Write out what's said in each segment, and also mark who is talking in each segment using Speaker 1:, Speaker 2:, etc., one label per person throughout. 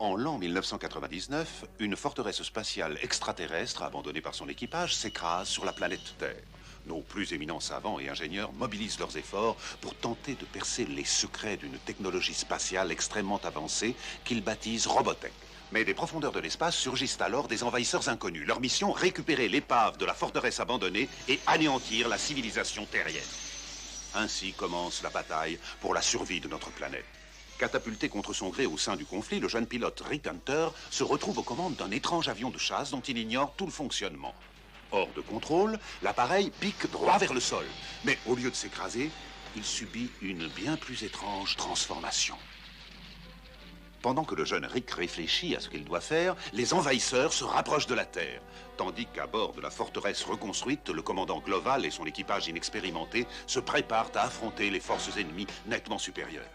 Speaker 1: En l'an 1999, une forteresse spatiale extraterrestre abandonnée par son équipage s'écrase sur la planète Terre. Nos plus éminents savants et ingénieurs mobilisent leurs efforts pour tenter de percer les secrets d'une technologie spatiale extrêmement avancée qu'ils baptisent Robotech. Mais des profondeurs de l'espace surgissent alors des envahisseurs inconnus. Leur mission, récupérer l'épave de la forteresse abandonnée et anéantir la civilisation terrienne. Ainsi commence la bataille pour la survie de notre planète. Catapulté contre son gré au sein du conflit, le jeune pilote Rick Hunter se retrouve aux commandes d'un étrange avion de chasse dont il ignore tout le fonctionnement. Hors de contrôle, l'appareil pique droit vers le sol. Mais au lieu de s'écraser, il subit une bien plus étrange transformation. Pendant que le jeune Rick réfléchit à ce qu'il doit faire, les envahisseurs se rapprochent de la Terre. Tandis qu'à bord de la forteresse reconstruite, le commandant Global et son équipage inexpérimenté se préparent à affronter les forces ennemies nettement supérieures.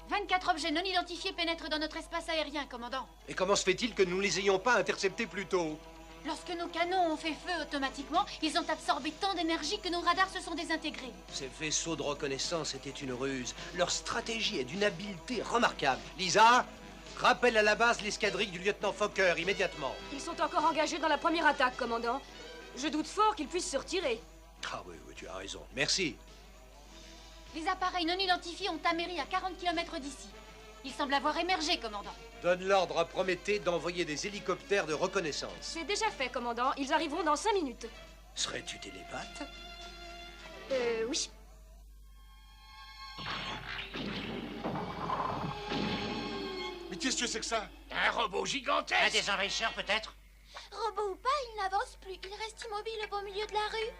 Speaker 2: 24 objets non identifiés pénètrent dans notre espace aérien, commandant.
Speaker 3: Et comment se fait-il que nous ne les ayons pas interceptés plus tôt?
Speaker 2: Lorsque nos canons ont fait feu automatiquement, ils ont absorbé tant d'énergie que nos radars se sont désintégrés.
Speaker 3: Ces vaisseaux de reconnaissance étaient une ruse. Leur stratégie est d'une habileté remarquable. Lisa, rappelle à la base l'escadrille du lieutenant Fokker, immédiatement.
Speaker 4: Ils sont encore engagés dans la première attaque, commandant. Je doute fort qu'ils puissent se retirer.
Speaker 3: Ah oui, tu as raison. Merci.
Speaker 2: Les appareils non identifiés ont améri à 40 km d'ici. Ils semblent avoir émergé, commandant.
Speaker 3: Donne l'ordre à Prométhée d'envoyer des hélicoptères de reconnaissance.
Speaker 4: C'est déjà fait, commandant. Ils arriveront dans 5 minutes.
Speaker 3: Serais-tu télépathe?
Speaker 4: Oui.
Speaker 5: Mais qu'est-ce que c'est que ça?
Speaker 6: Un robot gigantesque.
Speaker 7: Un des envahisseurs, peut-être?
Speaker 2: Robot ou pas, il n'avance plus. Il reste immobile au beau milieu de la rue.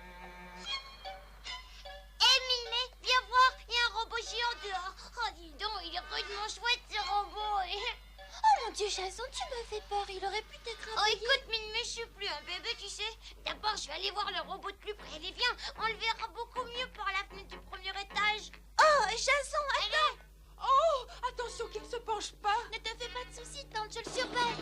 Speaker 8: Milné, viens voir, il y a un robot géant dehors. Oh, dis donc, il est rudement chouette, ce robot.
Speaker 2: Oh mon Dieu, Jason, tu me fais peur. Il aurait pu t'écraser.
Speaker 8: Oh, écoute, Milné, je suis plus un bébé, tu sais. D'abord, je vais aller voir le robot de plus près. Allez, viens, on le verra beaucoup mieux par la fenêtre du premier étage.
Speaker 2: Oh, Jason, attends.
Speaker 9: Oh, attention qu'il ne se penche pas.
Speaker 2: Ne te fais pas de soucis, tante, je le surveille.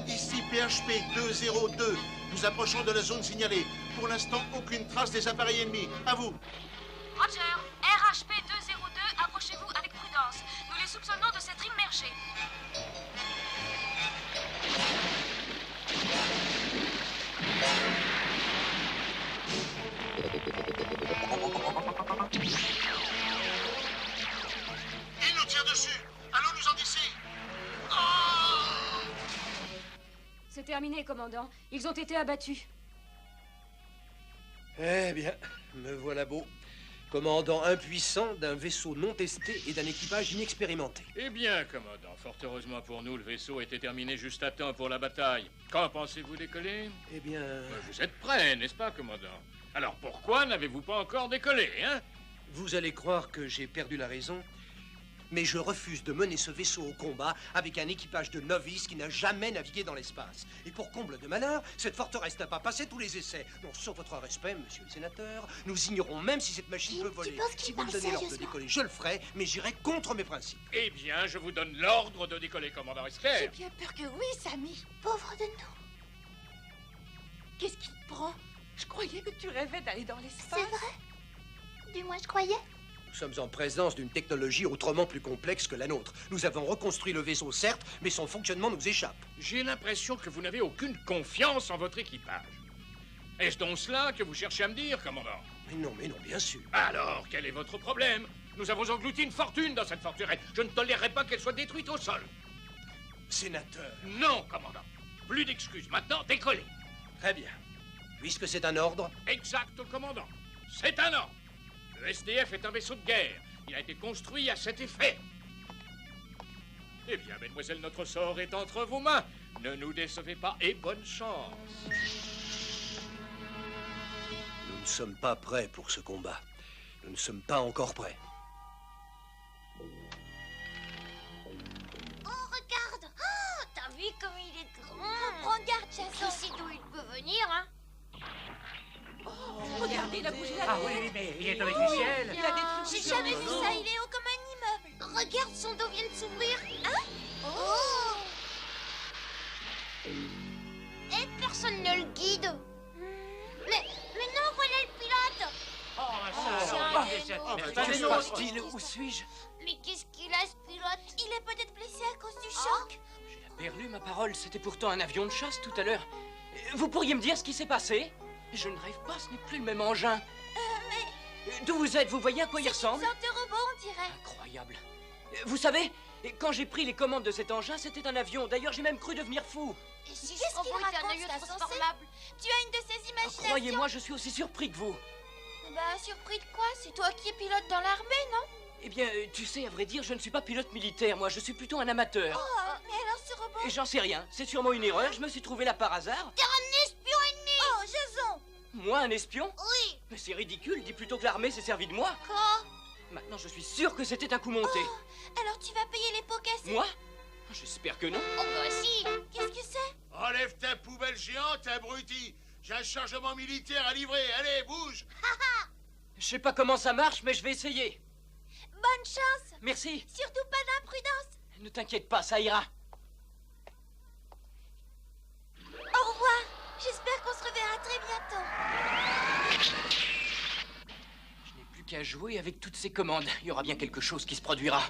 Speaker 5: Ici PHP 202. Nous approchons de la zone signalée. Pour l'instant, aucune trace des appareils ennemis. À vous.
Speaker 4: Roger, RHP 202, approchez-vous avec prudence. Nous les soupçonnons de s'être immergés.
Speaker 5: Ils nous tirent dessus. Allons-nous-en d'ici.
Speaker 4: C'est terminé, commandant. Ils ont été abattus.
Speaker 3: Eh bien, me voilà beau. Commandant impuissant d'un vaisseau non testé et d'un équipage inexpérimenté.
Speaker 6: Eh bien, commandant, fort heureusement pour nous, le vaisseau était terminé juste à temps pour la bataille. Quand pensez-vous décoller?
Speaker 3: Eh bien...
Speaker 6: Vous êtes prêt, n'est-ce pas, commandant? Alors pourquoi n'avez-vous pas encore décollé, hein?
Speaker 3: Vous allez croire que j'ai perdu la raison, mais je refuse de mener ce vaisseau au combat avec un équipage de novices qui n'a jamais navigué dans l'espace. Et pour comble de malheur, cette forteresse n'a pas passé tous les essais. Non, sur votre respect, monsieur le sénateur, nous ignorons même si cette machine peut voler. Si vous me donnez l'ordre de décoller, je le ferai, mais j'irai contre mes principes.
Speaker 6: Eh bien, je vous donne l'ordre de décoller, commandant Esquer.
Speaker 2: J'ai bien peur que oui, Sammy. Pauvre de nous.
Speaker 9: Qu'est-ce qui te prend? Je croyais que tu rêvais d'aller dans l'espace.
Speaker 2: C'est vrai? Du moins, je croyais.
Speaker 3: Nous sommes en présence d'une technologie autrement plus complexe que la nôtre. Nous avons reconstruit le vaisseau, certes, mais son fonctionnement nous échappe.
Speaker 6: J'ai l'impression que vous n'avez aucune confiance en votre équipage. Est-ce donc cela que vous cherchez à me dire, commandant?
Speaker 3: Mais non, bien sûr.
Speaker 6: Alors, quel est votre problème? Nous avons englouti une fortune dans cette forteresse. Je ne tolérerai pas qu'elle soit détruite au sol.
Speaker 3: Sénateur.
Speaker 6: Non, commandant. Plus d'excuses. Maintenant, décollez.
Speaker 3: Très bien. Puisque c'est un ordre...
Speaker 6: Exact, commandant. C'est un ordre. Le SDF est un vaisseau de guerre. Il a été construit à cet effet. Eh bien, mademoiselle, notre sort est entre vos mains. Ne nous décevez pas et bonne chance.
Speaker 3: Nous ne sommes pas prêts pour ce combat. Nous ne sommes pas encore prêts.
Speaker 8: Oh, regarde. Oh, t'as vu comme il est grand?
Speaker 2: Prends garde, Jason.
Speaker 8: Qui sait d'où il peut venir, hein?
Speaker 9: Oh, regardez, il a bougé la
Speaker 7: Ah
Speaker 9: tête.
Speaker 7: oui, mais il est tombé du ciel.
Speaker 9: Il a détruit
Speaker 2: J'ai
Speaker 9: ses
Speaker 2: jamais
Speaker 9: jambes.
Speaker 2: vu ça, il est haut comme un immeuble.
Speaker 8: Regarde, son dos vient de s'ouvrir.
Speaker 2: Hein?
Speaker 8: Oh! Et personne ne le guide. Mais non, voilà le pilote.
Speaker 7: Oh, ça alors.
Speaker 5: attends.
Speaker 3: Que se passe-t-il? Où suis-je?
Speaker 8: Mais qu'est-ce qu'il a, ce pilote? Il est peut-être blessé à cause du choc.
Speaker 10: J'ai la perlue, ma parole. C'était pourtant un avion de chasse tout à l'heure. Vous pourriez me dire ce qui s'est passé? Je ne rêve pas, ce n'est plus le même engin.
Speaker 8: Mais...
Speaker 10: D'où vous êtes? Vous voyez à quoi il ressemble?
Speaker 8: C'est une sorte de robot, on dirait.
Speaker 10: Incroyable. Vous savez, quand j'ai pris les commandes de cet engin, c'était un avion. D'ailleurs, j'ai même cru devenir fou.
Speaker 8: Et si qu'est-ce qu'il raconte, c'est transformable? Tu as une de ces imaginations.
Speaker 10: Croyez-moi, je suis aussi surpris que vous.
Speaker 8: Bah, surpris de quoi? C'est toi qui es pilote dans l'armée, non?
Speaker 10: Eh bien, tu sais, à vrai dire, je ne suis pas pilote militaire, moi. Je suis plutôt un amateur.
Speaker 8: Oh, mais alors ce robot...
Speaker 10: Et j'en sais rien. C'est sûrement une erreur. Je me suis trouvé là par hasard.
Speaker 8: T'es un espion ennemi! Oh, Jason!
Speaker 10: Moi, un espion?
Speaker 8: Oui!
Speaker 10: Mais c'est ridicule. Dis plutôt que l'armée s'est servie de moi.
Speaker 8: Quoi?
Speaker 10: Maintenant, je suis sûr que c'était un coup monté.
Speaker 8: Oh, alors tu vas payer les pots cassés?
Speaker 10: Moi? J'espère que non.
Speaker 8: Oh, bah si! Qu'est-ce que c'est?
Speaker 5: Enlève ta poubelle géante, abruti. J'ai un chargement militaire à livrer. Allez, bouge.
Speaker 10: Je sais pas comment ça marche, mais je vais essayer.
Speaker 8: Bonne chance!
Speaker 10: Merci.
Speaker 8: Surtout pas d'imprudence!
Speaker 10: Ne t'inquiète pas, ça ira.
Speaker 8: Au revoir! J'espère qu'on se reverra très bientôt.
Speaker 10: Je n'ai plus qu'à jouer avec toutes ces commandes. Il y aura bien quelque chose qui se produira.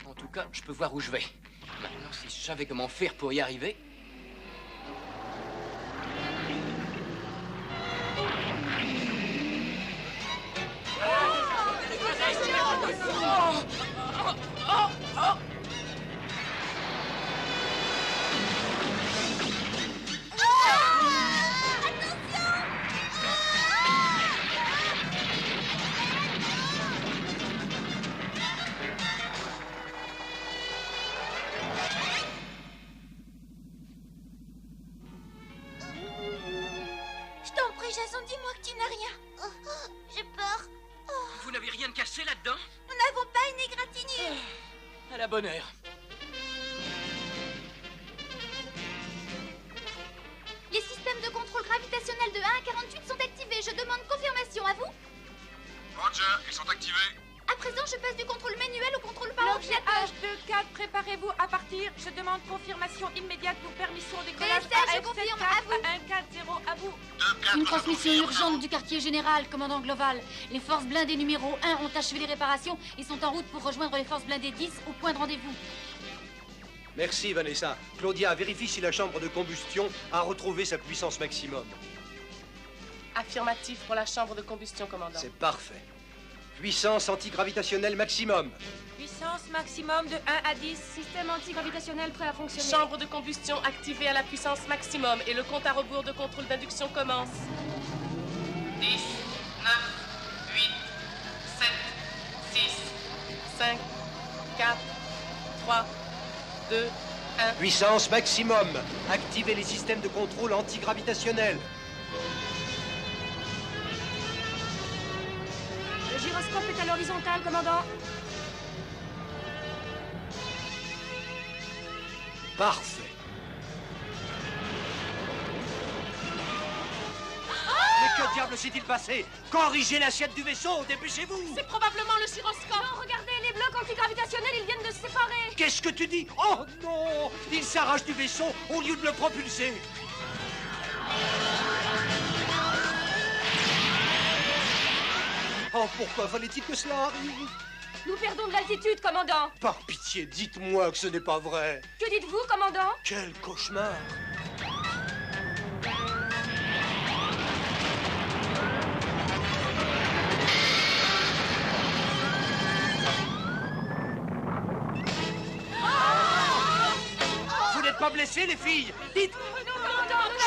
Speaker 10: En tout cas, je peux voir où je vais. Maintenant, si je savais comment faire pour y arriver...
Speaker 8: Je t'en prie, Jason, dis-moi que tu n'as rien. J'ai peur.
Speaker 10: Vous n'avez rien de cassé là-dedans?
Speaker 8: Nous n'avons pas une égratignure.
Speaker 10: À la bonne heure.
Speaker 2: Les systèmes de contrôle gravitationnel de 1 à 48 sont activés. Je demande confirmation à vous.
Speaker 11: Roger, ils sont activés.
Speaker 2: À présent, je passe du contrôle manuel au contrôle par
Speaker 9: L'objet
Speaker 2: ordinateur.
Speaker 9: H24, préparez-vous à partir. Je demande confirmation immédiate pour permission de décollage.
Speaker 2: VSR, je confirme, à vous.
Speaker 9: 140, à vous.
Speaker 2: Une transmission urgente du quartier général, commandant global. Les forces blindées numéro 1 ont achevé les réparations et sont en route pour rejoindre les forces blindées 10 au point de rendez-vous.
Speaker 3: Merci, Vanessa. Claudia, vérifie si la chambre de combustion a retrouvé sa puissance maximum.
Speaker 12: Affirmatif pour la chambre de combustion, commandant.
Speaker 3: C'est parfait. Puissance antigravitationnelle maximum.
Speaker 9: Puissance maximum de 1 à 10. Système antigravitationnel prêt à fonctionner.
Speaker 12: Chambre de combustion activée à la puissance maximum et le compte à rebours de contrôle d'induction commence. 10, 9, 8, 7, 6, 5, 4, 3, 2, 1.
Speaker 3: Puissance maximum. Activez les systèmes de contrôle antigravitationnel.
Speaker 9: Le gyroscope est à l'horizontale, commandant.
Speaker 3: Parfait. Mais que diable s'est-il passé? Corrigez l'assiette du vaisseau, dépêchez-vous.
Speaker 12: C'est probablement le gyroscope.
Speaker 9: Non, regardez, les blocs antigravitationnels, ils viennent de se séparer.
Speaker 3: Qu'est-ce que tu dis? Oh non! Il s'arrache du vaisseau au lieu de le propulser. Oh, pourquoi fallait-il que cela arrive?
Speaker 9: Nous perdons de l'altitude, commandant.
Speaker 3: Par pitié, dites-moi que ce n'est pas vrai.
Speaker 9: Que dites-vous, commandant?
Speaker 3: Quel cauchemar! Vous n'êtes pas blessées, les filles? Dites!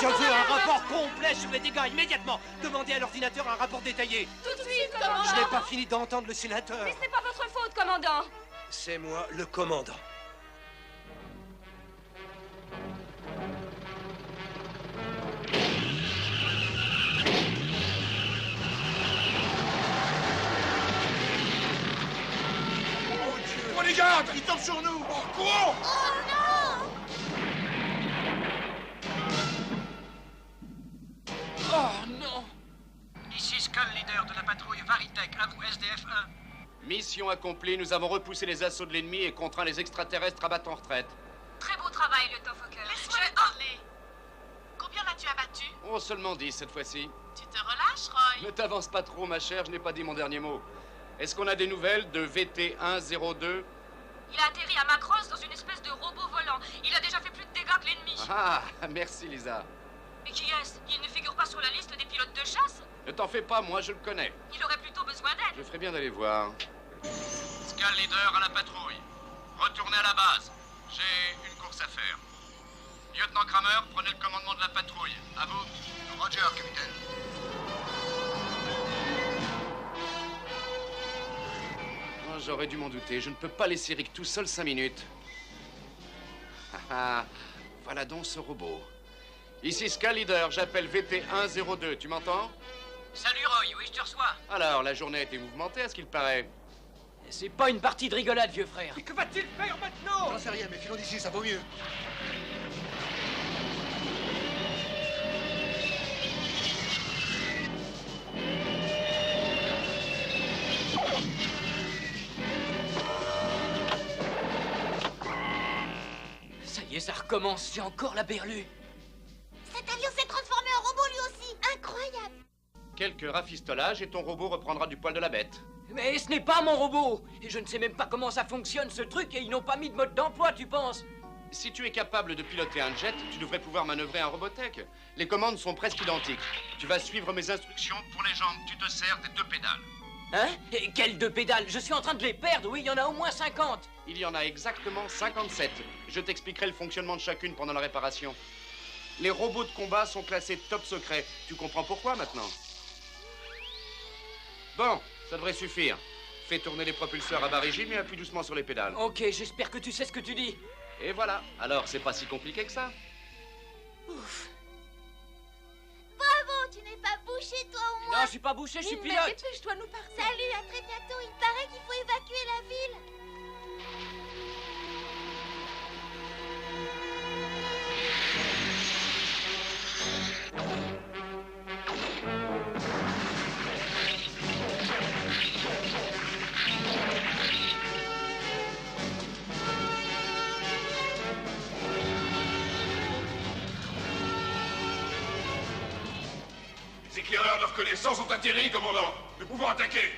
Speaker 3: Je veux un rapport complet sur les dégâts immédiatement. Demandez à l'ordinateur un rapport détaillé.
Speaker 9: Tout de suite, commandant.
Speaker 3: Je n'ai pas fini d'entendre le sénateur.
Speaker 9: Mais ce n'est pas votre faute, commandant.
Speaker 3: C'est moi, le commandant.
Speaker 5: On les garde! Ils tombent sur nous! Courons!
Speaker 8: Oh non!
Speaker 10: Oh non!
Speaker 13: Ici Skull, leader de la patrouille Varitech, à vous SDF-1.
Speaker 14: Mission accomplie, nous avons repoussé les assauts de l'ennemi et contraint les extraterrestres à battre en retraite.
Speaker 4: Très beau travail, lieutenant Fokker.
Speaker 12: Laisse-moi les parler. Combien as-tu abattu?
Speaker 14: Oh, seulement 10 cette fois-ci.
Speaker 12: Tu te relâches?
Speaker 14: Ne t'avance pas trop, ma chère, je n'ai pas dit mon dernier mot. Est-ce qu'on a des nouvelles de VT-102?
Speaker 4: Il a atterri à Macross dans une espèce de robot volant. Il a déjà fait plus de dégâts que l'ennemi.
Speaker 14: Ah, merci, Lisa.
Speaker 4: Mais qui est-ce? Il ne figure pas sur la liste des pilotes de chasse?
Speaker 14: Ne t'en fais pas, moi je le connais.
Speaker 4: Il aurait plutôt besoin d'aide.
Speaker 14: Je ferais bien d'aller voir.
Speaker 11: Scal Leader à la patrouille. Retournez à la base. J'ai une course à faire. Lieutenant Kramer, prenez le commandement de la patrouille. À vous. Roger, capitaine.
Speaker 14: Oh, j'aurais dû m'en douter. Je ne peux pas laisser Rick tout seul 5 minutes. Voilà donc ce robot. Ici Scal Leader, j'appelle VT-102. Tu m'entends?
Speaker 13: Salut Roy, oui, je te reçois.
Speaker 14: Alors, la journée a été mouvementée, à ce qu'il paraît.
Speaker 10: C'est pas une partie de rigolade, vieux frère.
Speaker 3: Mais que va-t-il faire maintenant?
Speaker 5: J'en sais rien, mais filons d'ici, ça vaut mieux.
Speaker 10: Ça y est, ça recommence. J'ai encore la berlue.
Speaker 8: Cet avion s'est transformé en robot lui aussi. Incroyable.
Speaker 14: Quelques rafistolages et ton robot reprendra du poil de la bête.
Speaker 10: Mais ce n'est pas mon robot. Et je ne sais même pas comment ça fonctionne, ce truc, et ils n'ont pas mis de mode d'emploi, tu penses?
Speaker 14: Si tu es capable de piloter un jet, tu devrais pouvoir manœuvrer un Robotech. Les commandes sont presque identiques. Tu vas suivre mes instructions.
Speaker 11: Pour les jambes, tu te sers des 2 pédales.
Speaker 10: Hein? Et quelles 2 pédales? Je suis en train de les perdre, oui, il y en a au moins 50.
Speaker 14: Il y en a exactement 57. Je t'expliquerai le fonctionnement de chacune pendant la réparation. Les robots de combat sont classés top secret. Tu comprends pourquoi maintenant? Bon, ça devrait suffire. Fais tourner les propulseurs à bas régime et appuie doucement sur les pédales.
Speaker 10: Ok, j'espère que tu sais ce que tu dis.
Speaker 14: Et voilà. Alors, c'est pas si compliqué que ça.
Speaker 10: Ouf.
Speaker 8: Bravo, tu n'es pas bouché toi au moins.
Speaker 10: Non, je suis pas bouché, je suis
Speaker 9: Mais
Speaker 10: pilote.
Speaker 9: dépêche-toi, nous partons.
Speaker 8: Salut, à très bientôt. Il paraît qu'il faut évacuer la ville.
Speaker 11: Les éclaireurs de reconnaissance ont atterri, commandant. Nous pouvons attaquer.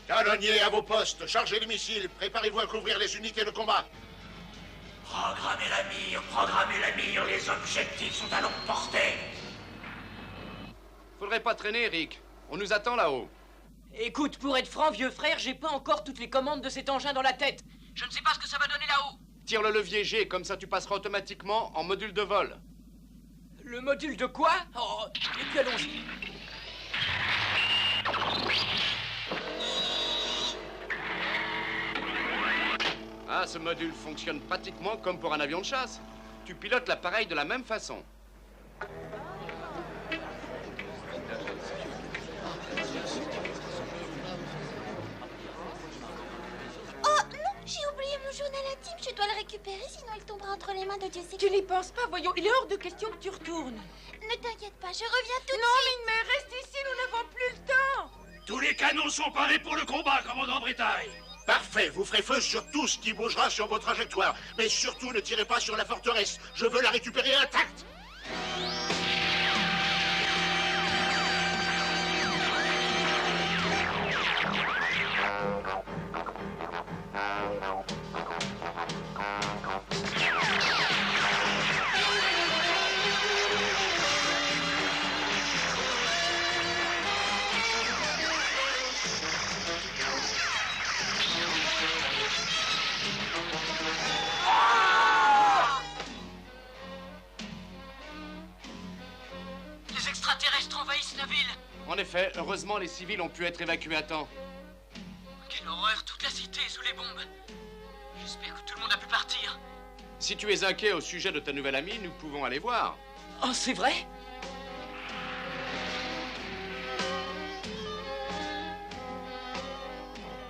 Speaker 5: Canonniers à vos postes, chargez les missiles, préparez-vous à couvrir les unités de combat.
Speaker 13: Programmez la mire, les objectifs sont à longue portée.
Speaker 14: Faudrait pas traîner, Rick. On nous attend là-haut.
Speaker 10: Écoute, pour être franc, vieux frère, j'ai pas encore toutes les commandes de cet engin dans la tête.
Speaker 13: Je ne sais pas ce que ça va donner là-haut.
Speaker 14: Tire le levier G, comme ça tu passeras automatiquement en module de vol.
Speaker 10: Le module de quoi? Oh, et puis allons-y.
Speaker 14: Ah, ce module fonctionne pratiquement comme pour un avion de chasse. Tu pilotes l'appareil de la même façon.
Speaker 8: Oh non, j'ai oublié mon journal intime. Je dois le récupérer, sinon il tombera entre les mains de Dieu sait qui.
Speaker 9: Tu n'y penses pas, voyons. Il est hors de question que tu retournes.
Speaker 8: Ne t'inquiète pas, je reviens tout de
Speaker 9: Non,
Speaker 8: suite.
Speaker 9: mais reste ici, nous n'avons plus le temps.
Speaker 11: Tous les canons sont parés pour le combat, commandant Bretagne.
Speaker 5: Parfait, vous ferez feu sur tout ce qui bougera sur vos trajectoires. Mais surtout, ne tirez pas sur la forteresse. Je veux la récupérer intacte.
Speaker 13: Les extraterrestres envahissent la ville.
Speaker 14: En effet, heureusement, les civils ont pu être évacués à temps.
Speaker 13: Quelle horreur, toute la cité est sous les bombes. J'espère que tout le monde a pu partir.
Speaker 14: Si tu es inquiet au sujet de ta nouvelle amie, nous pouvons aller voir.
Speaker 10: Oh, c'est vrai?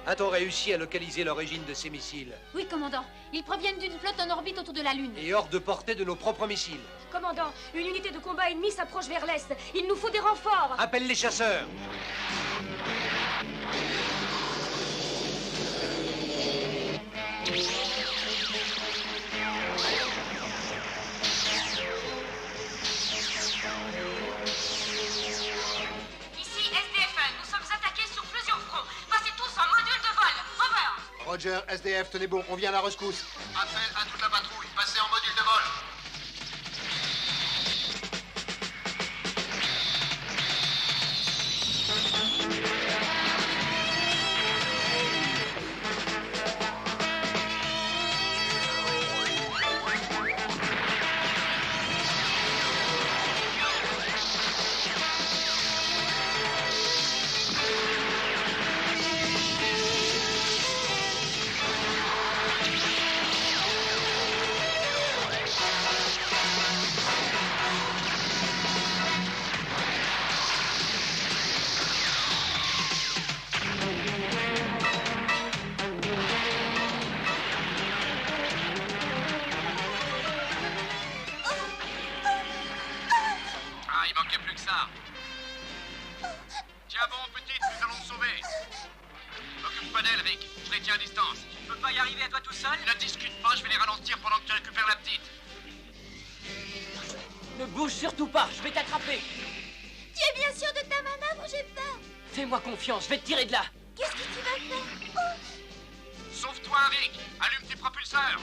Speaker 3: A-t-on réussi à localiser l'origine de ces missiles?
Speaker 2: Oui, commandant. Ils proviennent d'une flotte en orbite autour de la Lune.
Speaker 3: Et hors de portée de nos propres missiles.
Speaker 9: Commandant, une unité de combat ennemie s'approche vers l'est. Il nous faut des renforts.
Speaker 3: Appelle les chasseurs.
Speaker 4: Ici SDF1.
Speaker 15: Roger, SDF, tenez bon, on vient à la rescousse.
Speaker 11: Appel à toute la patrouille. Passez en module de vol.
Speaker 10: Je vais te tirer de là.
Speaker 8: Qu'est-ce que tu vas faire? Oh.
Speaker 11: Sauve-toi, Rick. Allume tes propulseurs.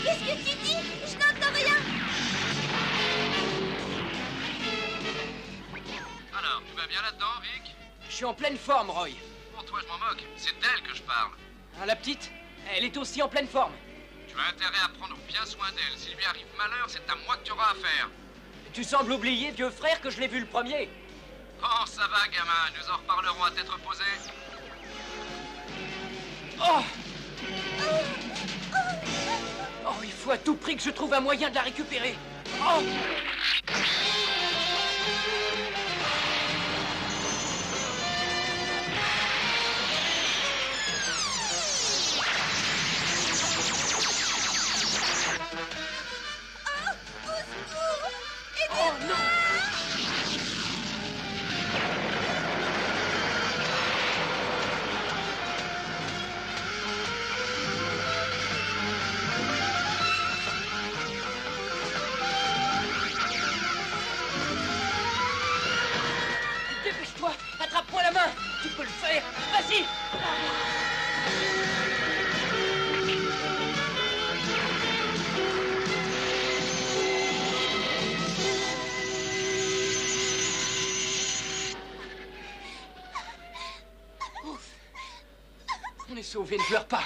Speaker 8: Qu'est-ce que tu dis? Je n'entends rien.
Speaker 11: Alors, tu vas bien là-dedans, Rick?
Speaker 10: Je suis en pleine forme, Roy.
Speaker 11: Pour toi, je m'en moque. C'est d'elle que je parle.
Speaker 10: Ah, la petite? Elle est aussi en pleine forme.
Speaker 11: Tu as intérêt à prendre bien soin d'elle. S'il lui arrive malheur, c'est à moi que tu auras affaire.
Speaker 10: Tu sembles oublier, vieux frère, que je l'ai vu le premier.
Speaker 11: Oh, ça va, gamin. Nous en reparlerons à tête reposée.
Speaker 10: Oh! Oh, il faut à tout prix que je trouve un moyen de la récupérer. Oh! Oh non! Dépêche-toi! Attrape-moi la main! Tu peux le faire! Vas-y! On est sauvés, ne pleure pas.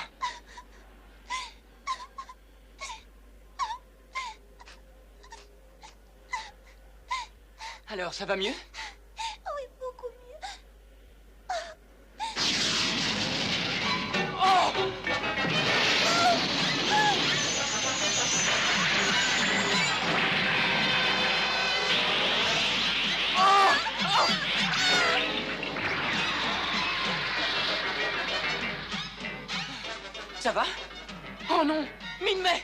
Speaker 10: Alors, ça va mieux?
Speaker 8: Oui, beaucoup mieux.
Speaker 10: Oh! Ça va? Oh non! Min-May!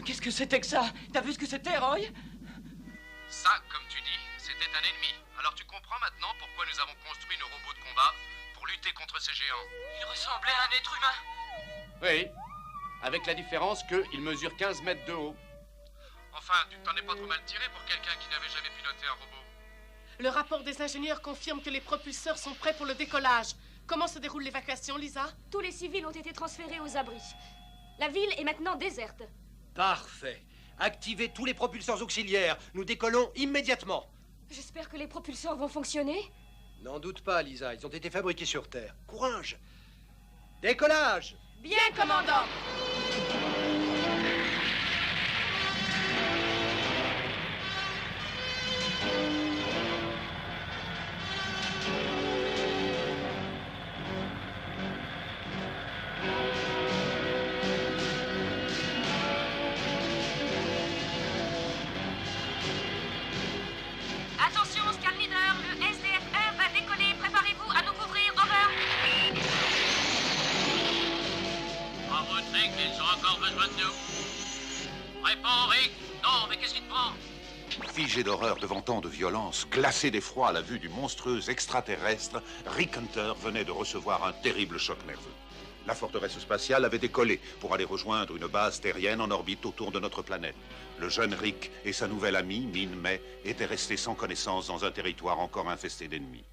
Speaker 10: Qu'est-ce que c'était que ça? T'as vu ce que c'était, Roy?
Speaker 11: Ça, comme tu dis, c'était un ennemi. Alors tu comprends maintenant pourquoi nous avons construit nos robots de combat pour lutter contre ces géants.
Speaker 10: Il ressemblait à un être humain.
Speaker 14: Oui, avec la différence qu'il mesure 15 mètres de haut.
Speaker 11: Enfin, tu t'en es pas trop mal tiré pour quelqu'un qui n'avait jamais piloté un robot.
Speaker 12: Le rapport des ingénieurs confirme que les propulseurs sont prêts pour le décollage. Comment se déroule l'évacuation, Lisa?
Speaker 4: Tous les civils ont été transférés aux abris. La ville est maintenant déserte.
Speaker 3: Parfait. Activez tous les propulseurs auxiliaires. Nous décollons immédiatement.
Speaker 16: J'espère que les propulseurs vont fonctionner.
Speaker 3: N'en doute pas, Lisa. Ils ont été fabriqués sur Terre. Courage. Décollage.
Speaker 12: Bien, commandant.
Speaker 4: Attention, Scan Leader, le SDF-1 va décoller. Préparez-vous à nous couvrir. Over.
Speaker 13: Bravo, Rick, ils ont encore besoin de nous. Réponds, Rick. Non, mais qu'est-ce qui te prend?
Speaker 1: Figé d'horreur devant tant de violence, glacé d'effroi à la vue du monstrueux extraterrestre, Rick Hunter venait de recevoir un terrible choc nerveux. La forteresse spatiale avait décollé pour aller rejoindre une base terrienne en orbite autour de notre planète. Le jeune Rick et sa nouvelle amie, Min May, étaient restés sans connaissance dans un territoire encore infesté d'ennemis.